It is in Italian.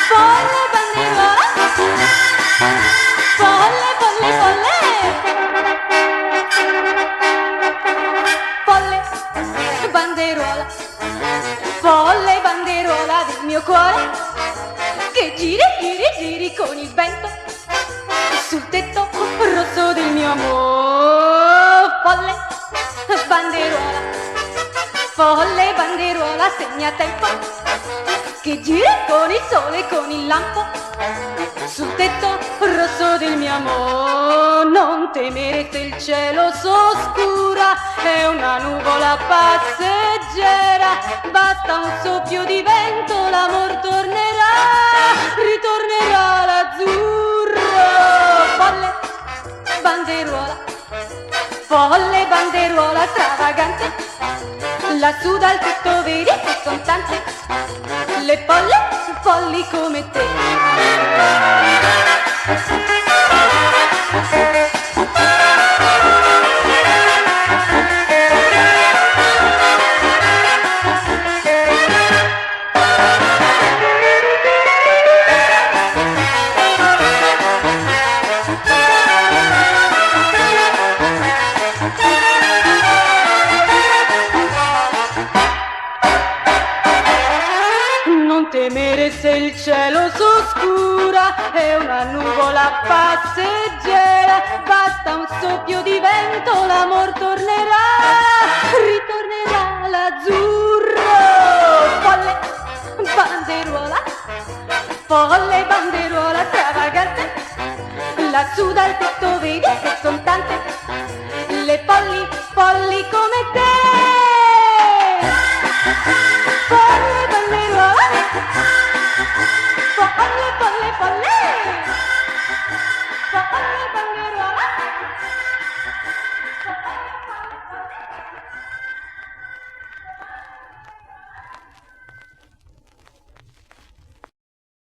Folle banderuola, folle, folle, folle. Folle banderuola, folle banderuola del mio cuore, che giri, giri, giri con il vento sul tetto rosso del mio amore. Folle banderuola, folle banderuola, segna tempo, che gira con il sole e con il lampo sul tetto rosso del mio amore. Non temere se il cielo s'oscura, è una nuvola passeggera, basta un soffio di vento, l'amor tornerà, ritornerà l'azzurro. Folle banderuola, folle banderuola stravagante, lassù dal tetto vedi che son tante le folle, folli come te. Non temere se il cielo s'oscura, è una nuvola passeggera, basta un soffio di vento, l'amor tornerà, ritornerà l'azzurro. Folle banderuola, folle banderuola stravagante, lassù dal tetto